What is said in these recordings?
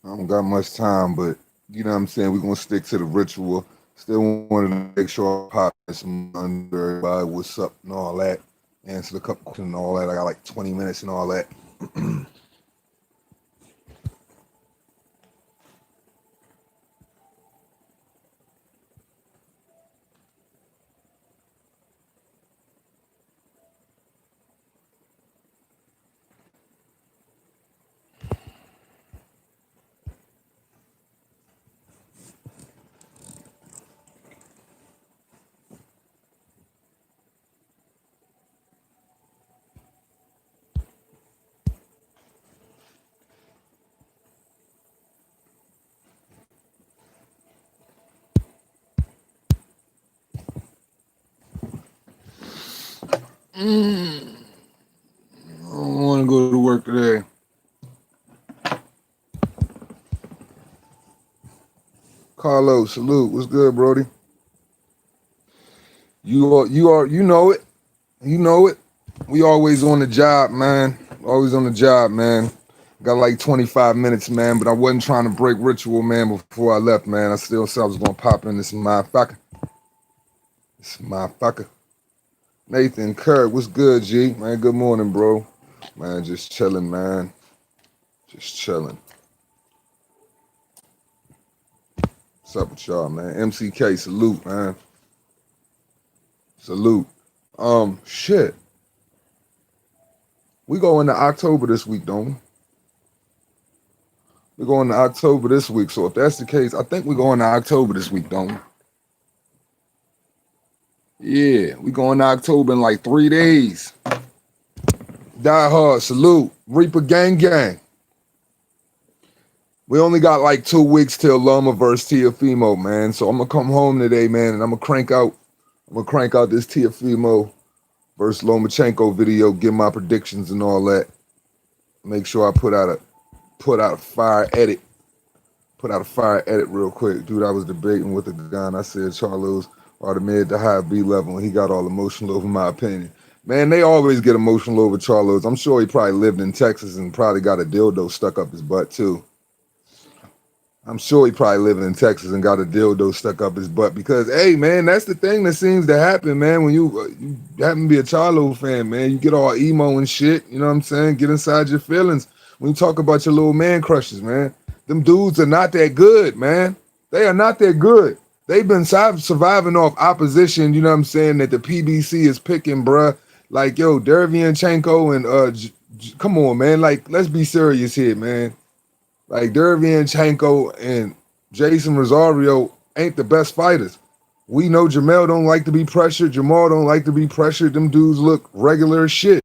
I don't got much time, but you know what I'm saying? We're gonna stick to the ritual. Still wanted to make sure I pop some under everybody, what's up and all that. Answer a couple questions and all that. I got like 20 minutes and all that. I don't want to go to work today. Carlos, salute. What's good, Brody? You know it. You know it. We always on the job, man. Always on the job, man. Got like 25 minutes, man, but I wasn't trying to break ritual, man, before I left, man. I still said I was gonna pop in this motherfucker. This motherfucker. Nathan Kirk, what's good, G? Man, good morning, bro. Man, just chilling, man. Just chilling. What's up with y'all, man? MCK, salute, man. Salute. Shit. We go into October this week, don't we? We're going to October this week. So if that's the case, I think we're going to October this week, don't we? Yeah, we going to October in like 3 days. Die hard, salute. Reaper gang gang. We only got like 2 weeks till Loma versus Tiafimo, man. So I'm gonna come home today, man, and I'm gonna crank out this Tiafimo versus Lomachenko video, give my predictions and all that. Make sure I put out a fire edit. Put out a fire edit real quick. Dude, I was debating with the guy and I said Charlos are the mid to high B level, and he got all emotional over my opinion. Man, they always get emotional over Charlos. I'm sure he probably lived in Texas and probably got a dildo stuck up his butt too. I'm sure he probably living in Texas and got a dildo stuck up his butt because, hey, man, that's the thing that seems to happen, man. When you happen to be a Charlo fan, man, you get all emo and shit. You know what I'm saying? Get inside your feelings when you talk about your little man crushes, man. Them dudes are not that good, man. They are not that good. They've been surviving off opposition, you know what I'm saying, that the PBC is picking, bruh. Like, yo, Derevyanchenko and, come on, man. Like, let's be serious here, man. Like Derevyanchenko and Jason Rosario ain't the best fighters. We know Jamel don't like to be pressured. Jamal don't like to be pressured. Them dudes look regular as shit.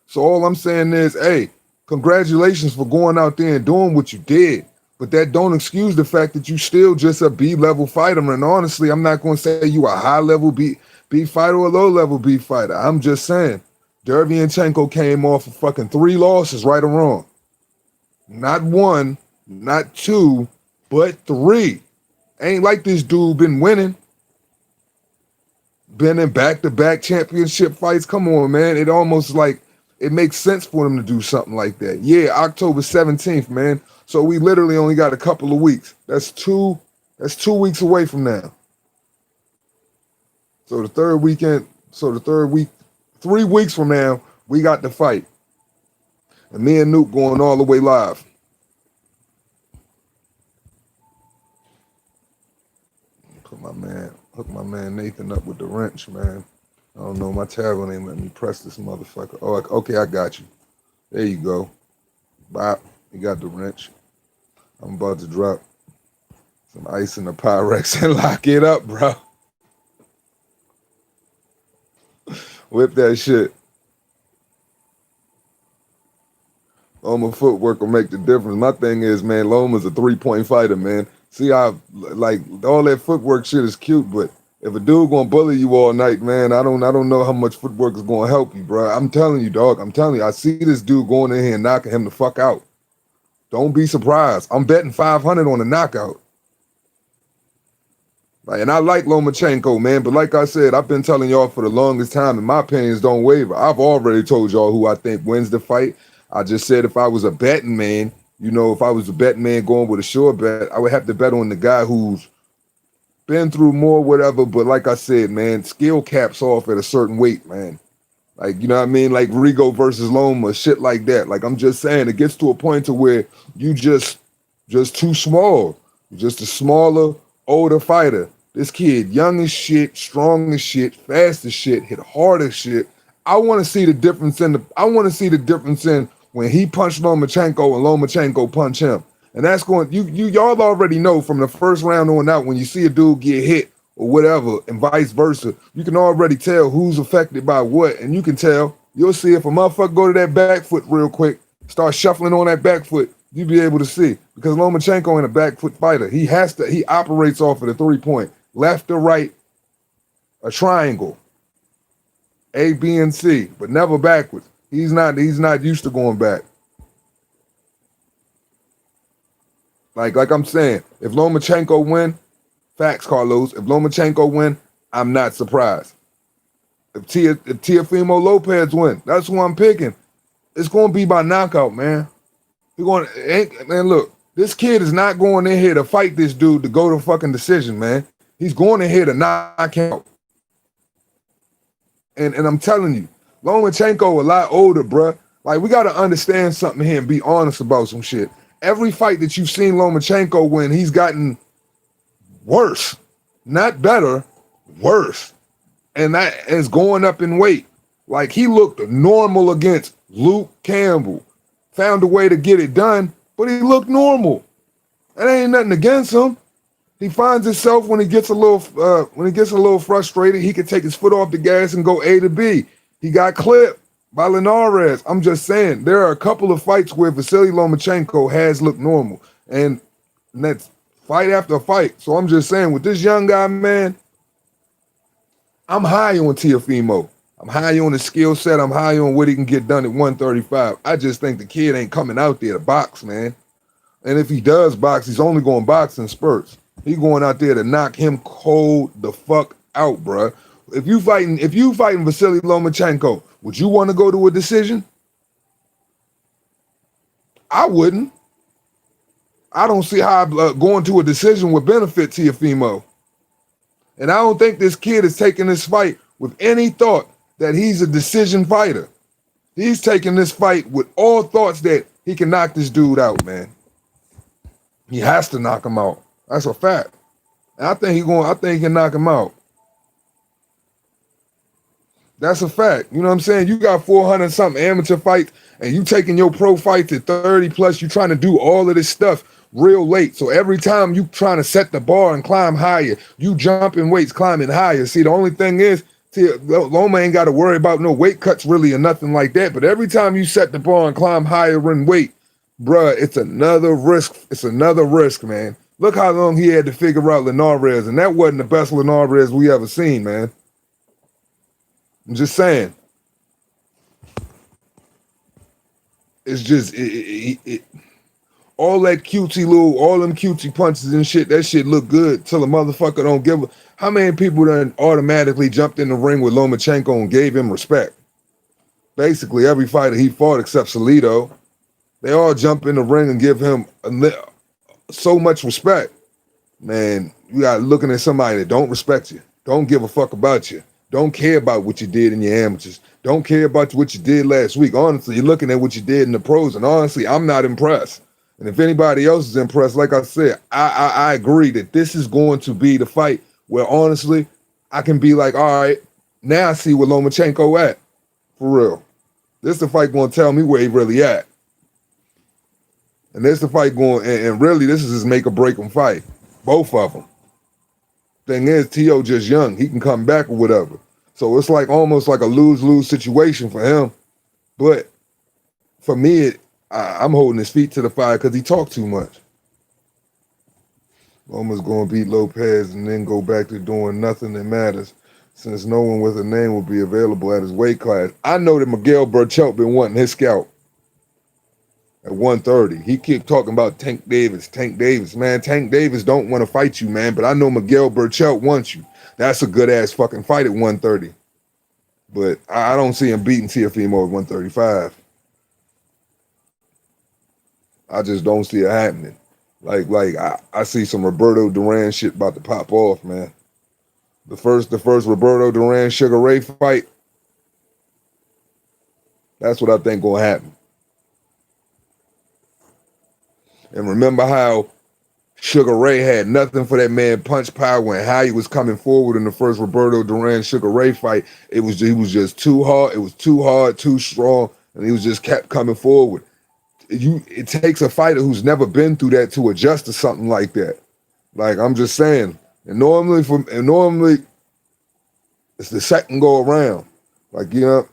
So all I'm saying is, hey, congratulations for going out there and doing what you did. But that don't excuse the fact that you still just a B-level fighter. And honestly, I'm not going to say you a high-level B fighter or a low-level B fighter. I'm just saying, Derevyanchenko came off of fucking 3 losses, right or wrong. Not 1, not 2, but 3. Ain't like this dude been winning. Been in back-to-back championship fights. Come on, man. It almost like it makes sense for them to do something like that. Yeah, October 17th, man. So we literally only got a couple of weeks. That's 2 weeks away from now. So the third week, 3 weeks from now, we got the fight. And me and Nuke going all the way live. Hook my man Nathan up with the wrench, man. I don't know, my tablet ain't let me press this motherfucker. Oh, okay, I got you. There you go. Bop, you got the wrench. I'm about to drop some ice in the Pyrex and lock it up, bro. Whip that shit. Loma footwork will make the difference. My thing is, man, Loma's a 3-point fighter, man. See how, like, all that footwork shit is cute, but if a dude gonna bully you all night, man, I don't know how much footwork is gonna help you, bro. I'm telling you, dog. I'm telling you, I see this dude going in here and knocking him the fuck out. Don't be surprised. I'm betting 500 on a knockout. Like, and I like Lomachenko, man, but like I said, I've been telling y'all for the longest time, and my opinions don't waver. I've already told y'all who I think wins the fight. I just said if I was a betting man, You know, if I was a bet man going with a sure bet, I would have to bet on the guy who's been through more, whatever. But like I said, man, skill caps off at a certain weight, man. Like, you know what I mean? Like Rigo versus Loma, shit like that. Like, I'm just saying, it gets to a point to where you just too small. You're just a smaller, older fighter. This kid, young as shit, strong as shit, fast as shit, hit hard as shit. I want to see the difference in when he punched Lomachenko and Lomachenko punch him. And that's going, y'all already know from the first round on out, when you see a dude get hit or whatever, and vice versa, you can already tell who's affected by what. And you can tell, you'll see if a motherfucker go to that back foot real quick, start shuffling on that back foot, you'll be able to see. Because Lomachenko ain't a back foot fighter. He operates off of the 3-point. Left or right, a triangle. A, B, and C, but never backwards. He's not used to going back. Like I'm saying, if Lomachenko win, facts, Carlos. If Lomachenko win, I'm not surprised. If Teofimo Lopez win, that's who I'm picking. It's going to be by knockout, man. Man, look, this kid is not going in here to fight this dude to go to fucking decision, man. He's going in here to knock him out. And I'm telling you, Lomachenko a lot older, bruh. Like, we got to understand something here and be honest about some shit. Every fight that you've seen Lomachenko win, he's gotten worse. Not better, worse. And that is going up in weight. Like, he looked normal against Luke Campbell. Found a way to get it done, but he looked normal. That ain't nothing against him. He finds himself when he gets a little frustrated, he can take his foot off the gas and go A to B. He got clipped by Linares. I'm just saying, there are a couple of fights where Vasily Lomachenko has looked normal, and that's fight after fight. So I'm just saying, with this young guy, man, I'm high on Teofimo. I'm high on his skill set. I'm high on what he can get done at 135. I just think the kid ain't coming out there to box, man. And if he does box, he's only going to box in spurts. He going out there to knock him cold the fuck out, bruh. If you fighting Vasily Lomachenko, would you want to go to a decision? I wouldn't. I don't see how going to a decision would benefit Teofimo. And I don't think this kid is taking this fight with any thought that he's a decision fighter. He's taking this fight with all thoughts that he can knock this dude out, man. He has to knock him out. That's a fact. And I think he can knock him out. That's a fact. You know what I'm saying? You got 400 something amateur fights, and you taking your pro fights at 30 plus. You trying to do all of this stuff real late. So every time you trying to set the bar and climb higher, you jumping weights, climbing higher. See, the only thing is, Loma ain't got to worry about no weight cuts really or nothing like that. But every time you set the bar and climb higher in weight, bruh, it's another risk. It's another risk, man. Look how long he had to figure out Linares, and that wasn't the best Linares we ever seen, man. I'm just saying. It's just all them cutesy punches and shit. That shit look good till a motherfucker don't give a. How many people done automatically jumped in the ring with Lomachenko and gave him respect? Basically, every fighter he fought except Salido, they all jump in the ring and give him so much respect. Man, you got looking at somebody that don't respect you, don't give a fuck about you, don't care about what you did in your amateurs, don't care about what you did last week. Honestly, you're looking at what you did in the pros, and honestly, I'm not impressed. And if anybody else is impressed, like I said, I agree that this is going to be the fight where honestly, I can be like, all right, now I see where Lomachenko at. For real. This is the fight going to tell me where he really at. And this is the fight going, and really this is his make or break him fight. Both of them. Thing is, T.O. just young. He can come back or whatever. So it's like almost like a lose-lose situation for him. But for me, I'm holding his feet to the fire because he talked too much. Loma's going to beat Lopez and then go back to doing nothing that matters since no one with a name will be available at his weight class. I know that Miguel Burchelt been wanting his scalp at 130. He keep talking about Tank Davis. Man, Tank Davis don't want to fight you, man, but I know Miguel Burchelt wants you. That's a good-ass fucking fight at 130. But I don't see him beating Teofimo at 135. I just don't see it happening. I see some Roberto Duran shit about to pop off, man. The first Roberto Duran Sugar Ray fight, that's what I think gonna happen. And remember how Sugar Ray had nothing for that man punch power, and how he was coming forward in the first Roberto Duran Sugar Ray fight. He was just too hard. It was too hard, too strong, and he was just kept coming forward. It takes a fighter who's never been through that to adjust to something like that. Like I'm just saying. And normally it's the second go around. Like, I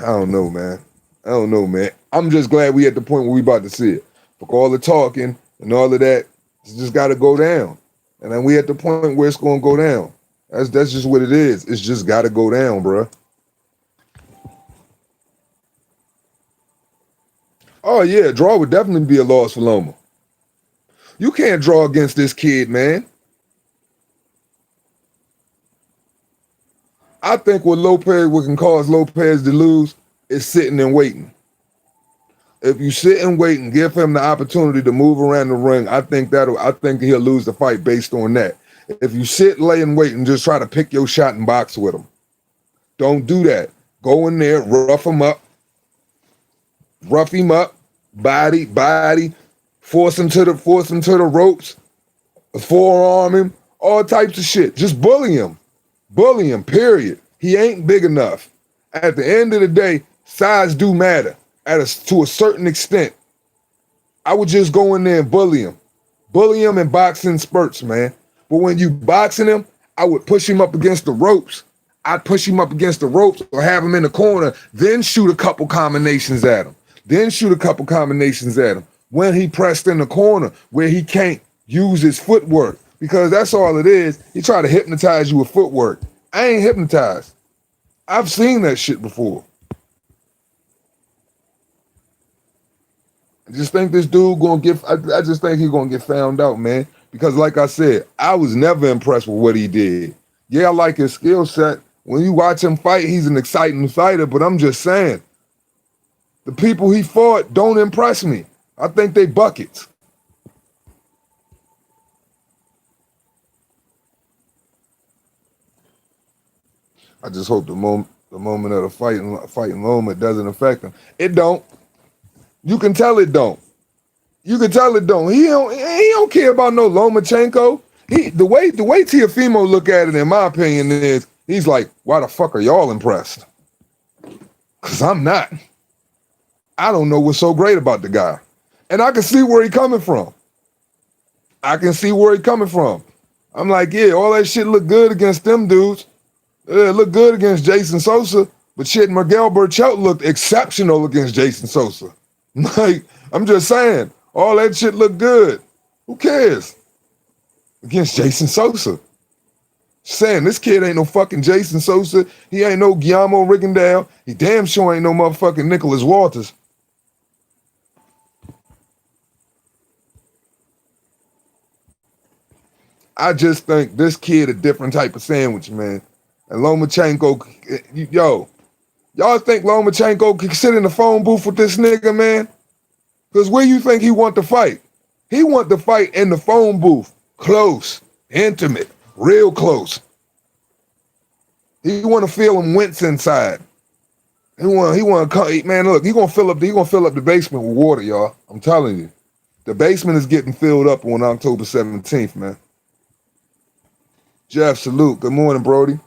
don't know, man. I don't know, man. I'm just glad we at the point where we about to see it. For all the talking and all of that, it's just got to go down. And then we at the point where it's going to go down. That's just what it is. It's just got to go down, bro. Oh, yeah, draw would definitely be a loss for Loma. You can't draw against this kid, man. I think what can cause Lopez to lose is sitting and waiting. If you sit and wait and give him the opportunity to move around the ring, I think he'll lose the fight based on that. If you sit, lay, and wait and just try to pick your shot and box with him, don't do that. Go in there, rough him up, body, force him to the ropes, forearm him, all types of shit. Just bully him. Period. He ain't big enough. At the end of the day, size do matter to a certain extent. I would just go in there and bully him and box in spurts, man. But when you boxing him, I would push him up against the ropes. I'd push him up against the ropes or have him in the corner, then shoot a couple combinations at him. When he pressed in the corner where he can't use his footwork, because that's all it is. He try to hypnotize you with footwork. I ain't hypnotized. I've seen that shit before. I just think this dude I just think he's gonna get found out, man. Because like I said, I was never impressed with what he did. Yeah, I like his skill set. When you watch him fight, he's an exciting fighter, but I'm just saying, the people he fought don't impress me. I think they buckets. I just hope the moment of the fighting Loma doesn't affect him. It don't. You can tell it don't. He don't care about no Lomachenko. The way Teofimo look at it, in my opinion, is he's like, why the fuck are y'all impressed? Cause I'm not. I don't know what's so great about the guy. And I can see where he's coming from. I'm like, yeah, all that shit look good against them dudes. It looked good against Jason Sosa, but shit, Miguel Burchelt looked exceptional against Jason Sosa. Like, I'm just saying, all that shit looked good. Who cares? Against Jason Sosa. Saying this kid ain't no fucking Jason Sosa. He ain't no Guillermo Rigondeaux. He damn sure ain't no motherfucking Nicholas Walters. I just think this kid a different type of sandwich, man. And Lomachenko, y'all think Lomachenko could sit in the phone booth with this nigga, man? Because where you think he want to fight? He want to fight in the phone booth. Close, intimate, real close. He want to feel him wince inside. He want to come, man, look, he gonna fill up the basement with water, y'all. I'm telling you. The basement is getting filled up on October 17th, man. Jeff, salute. Good morning, Brody.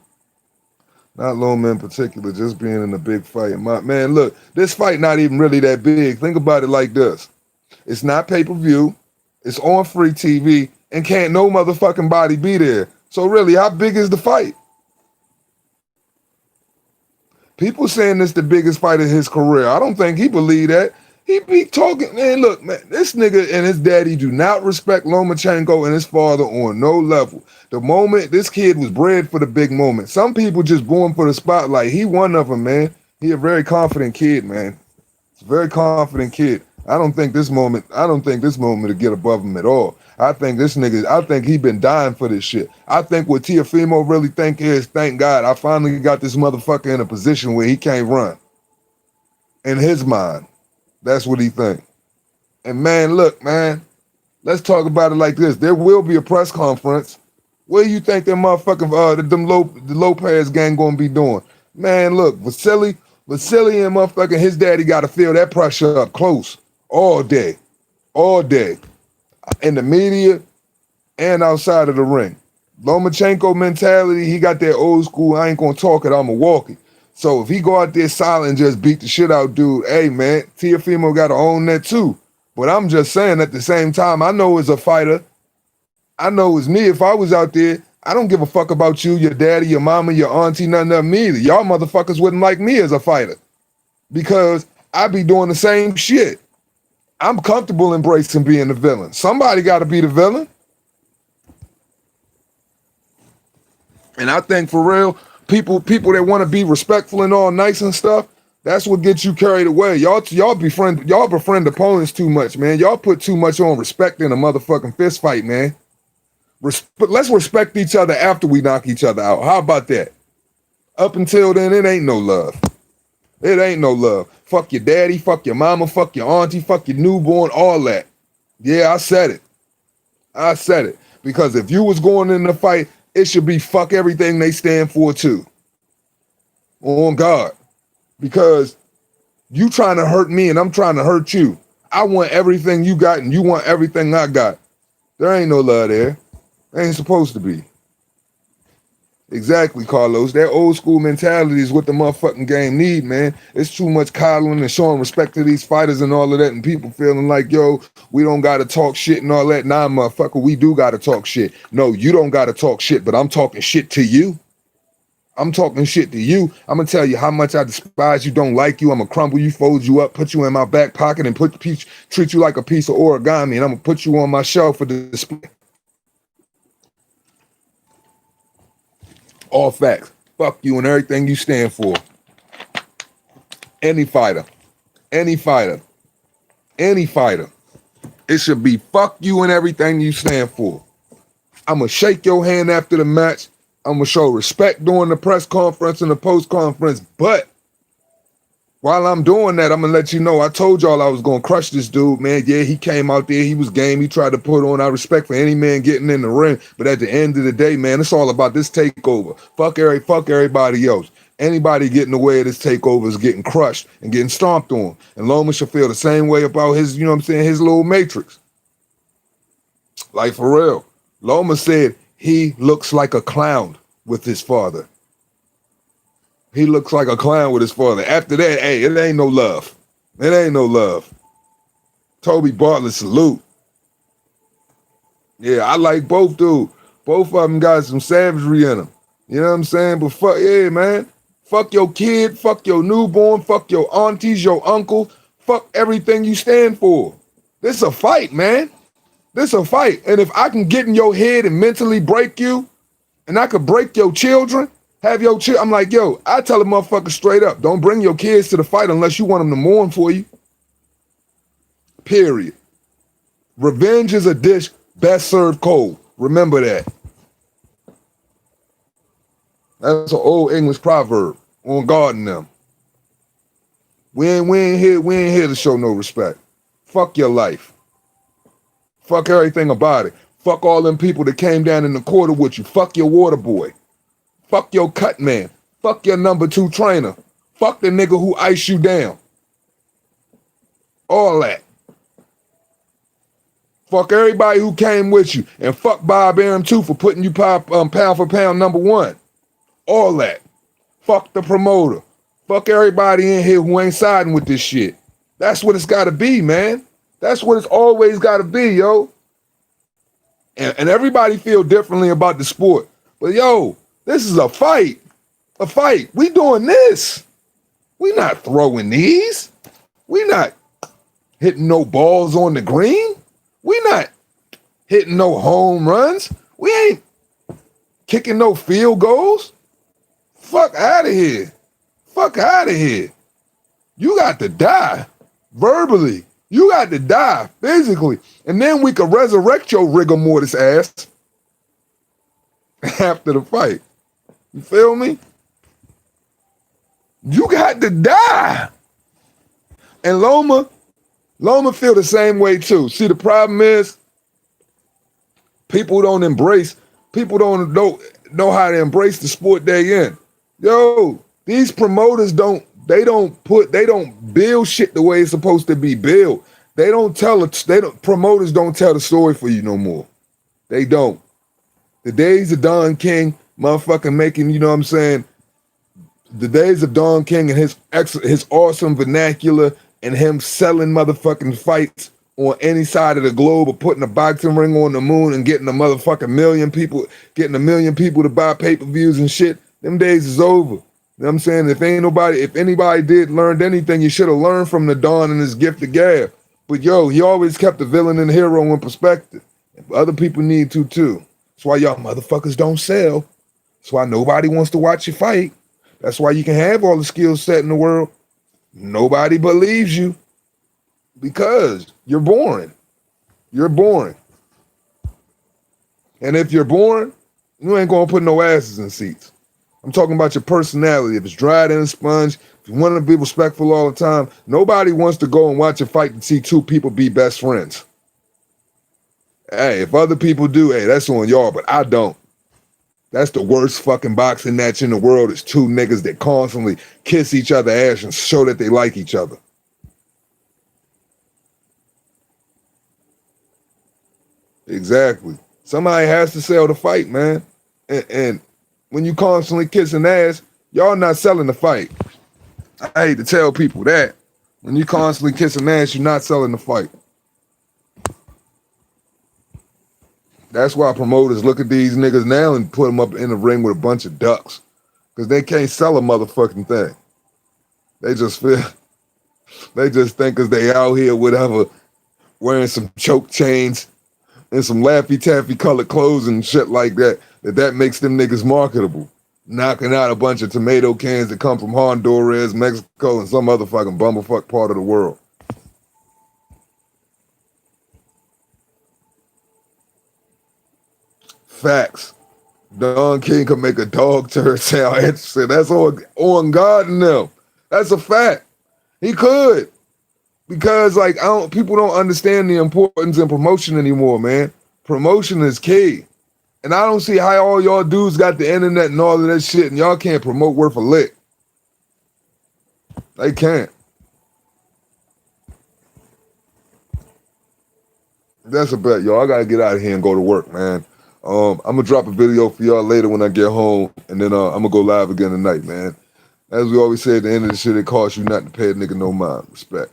Not Loma in particular, just being in a big fight. Man, look, this fight not even really that big. Think about it like this. It's not pay-per-view. It's on free TV, and can't no motherfucking body be there. So really, how big is the fight? People saying this the biggest fight of his career. I don't think he believe that. He be talking, man, look, man, this nigga and his daddy do not respect Lomachenko and his father on no level. The moment, this kid was bred for the big moment. Some people just born for the spotlight. He one of them, man. He a very confident kid, man. He's a very confident kid. I don't think this moment to get above him at all. I think he been dying for this shit. I think what Teofimo really think is, thank God, I finally got this motherfucker in a position where he can't run. In his mind. That's what he think. And man, look, man, let's talk about it like this. There will be a press conference. What do you think them motherfucking the Lopez gang gonna be doing? Man, look, Vasily and motherfucking his daddy gotta feel that pressure up close all day. All day. In the media and outside of the ring. Lomachenko mentality, he got that old school, I ain't gonna talk it, I'ma walk it. So if he go out there silent and just beat the shit out dude, hey man, Teofimo gotta own that too. But I'm just saying at the same time, I know as a fighter, I know it's me. If I was out there, I don't give a fuck about you, your daddy, your mama, your auntie, none of me either. Y'all motherfuckers wouldn't like me as a fighter because I be doing the same shit. I'm comfortable embracing being the villain. Somebody got to be the villain. And I think for real, people that want to be respectful and all nice and stuff, that's what gets you carried away. Y'all befriend opponents too much, man. Y'all put too much on respect in a motherfucking fist fight, man. But let's respect each other after we knock each other out. How about that? Up until then, it ain't no love. It ain't no love. Fuck your daddy, fuck your mama, fuck your auntie, fuck your newborn, all that. Yeah, I said it. I said it. Because if you was going in the fight, it should be fuck everything they stand for too. On God. Because you trying to hurt me and I'm trying to hurt you. I want everything you got and you want everything I got. There ain't no love there. Ain't supposed to be. Exactly, Carlos. That old school mentality is what the motherfucking game need, man. It's too much coddling and showing respect to these fighters and all of that, and people feeling like, yo, we don't gotta talk shit and all that. Nah, motherfucker, we do gotta talk shit. No, you don't gotta talk shit, but I'm talking shit to you. I'm talking shit to you. I'm gonna tell you how much I despise you, don't like you. I'm gonna crumble you, fold you up, put you in my back pocket, and treat you like a piece of origami, and I'm gonna put you on my shelf for the display. All facts. Fuck you and everything you stand for. Any fighter. Any fighter. Any fighter. It should be fuck you and everything you stand for. I'm going to shake your hand after the match. I'm going to show respect during the press conference and the post conference. But while I'm doing that, I'm going to let you know, I told y'all I was going to crush this dude, man. Yeah, he came out there. He was game. He tried to put on our respect for any man getting in the ring. But at the end of the day, man, it's all about this takeover. Fuck everybody else. Anybody getting in the way of this takeover is getting crushed and getting stomped on. And Loma should feel the same way about his, you know what I'm saying, his little matrix. Like for real. Loma said he looks like a clown with his father. He looks like a clown with his father. After that, hey, it ain't no love. It ain't no love. Toby Bartlett, salute. Yeah, I like both dudes. Both of them got some savagery in them. You know what I'm saying? But fuck, yeah, man. Fuck your kid, fuck your newborn, fuck your aunties, your uncle. Fuck everything you stand for. This a fight, man. This a fight. And if I can get in your head and mentally break you, and I could break your children, have your children, I'm like, yo, I tell a motherfucker straight up, don't bring your kids to the fight unless you want them to mourn for you. Period. Revenge is a dish best served cold. Remember that. That's an old English proverb on God and them. We ain't here to show no respect. Fuck your life. Fuck everything about it. Fuck all them people that came down in the quarter with you. Fuck your water boy. Fuck your cut man. Fuck your number 2 trainer. Fuck the nigga who iced you down. All that. Fuck everybody who came with you. And fuck Bob Arum too for putting you pound for pound number 1. All that. Fuck the promoter. Fuck everybody in here who ain't siding with this shit. That's what it's gotta be, man. That's what it's always gotta be, yo. And everybody feel differently about the sport. But yo, this is a fight. A fight. We doing this. We not throwing these. We not hitting no balls on the green. We not hitting no home runs. We ain't kicking no field goals. Fuck out of here. Fuck out of here. You got to die verbally. You got to die physically. And then we could resurrect your rigor mortis ass after the fight. You feel me? You got to die. And Loma, Loma feel the same way too. See, the problem is people don't embrace, people don't know how to embrace the sport they in. Yo, these promoters they don't build shit the way it's supposed to be built. Promoters don't tell the story for you no more. They don't. The days of Don King motherfucking making, you know what I'm saying, the days of Don King and his awesome vernacular and him selling motherfucking fights on any side of the globe or putting a boxing ring on the moon and getting a motherfucking million people, getting a million people to buy pay-per-views and shit, them days is over. You know what I'm saying? If anybody did learned anything, you should have learned from the Don and his gift of gab. But yo, he always kept the villain and the hero in perspective. Other people need to too. That's why y'all motherfuckers don't sell. That's why nobody wants to watch you fight. That's why you can have all the skill set in the world. Nobody believes you because you're boring. You're boring. And if you're boring, you ain't gonna put no asses in seats. I'm talking about your personality. If it's dried in a sponge, if you want to be respectful all the time, nobody wants to go and watch a fight and see two people be best friends. Hey, if other people do, hey, that's on y'all, but I don't. That's the worst fucking boxing match in the world is two niggas that constantly kiss each other ass and show that they like each other. Exactly. Somebody has to sell the fight, man. And when you constantly kissing ass, y'all not selling the fight. I hate to tell people that. When you constantly kissing ass, you're not selling the fight. That's why promoters look at these niggas now and put them up in the ring with a bunch of ducks. Because they can't sell a motherfucking thing. They just think because they out here whatever, wearing some choke chains and some Laffy Taffy colored clothes and shit like that, that makes them niggas marketable. Knocking out a bunch of tomato cans that come from Honduras, Mexico, and some other fucking bumblefuck part of the world. Facts. Don King could make a dog turd sound interesting. That's on God and them. That's a fact. He could. Because like people don't understand the importance in promotion anymore, man. Promotion is key. And I don't see how all y'all dudes got the internet and all of that shit and y'all can't promote worth a lick. They can't. That's a bet, y'all. I gotta get out of here and go to work, man. I'm gonna drop a video for y'all later when I get home, and then I'm gonna go live again tonight, man. As we always say at the end of the shit, it costs you nothing to pay a nigga no mind. Respect.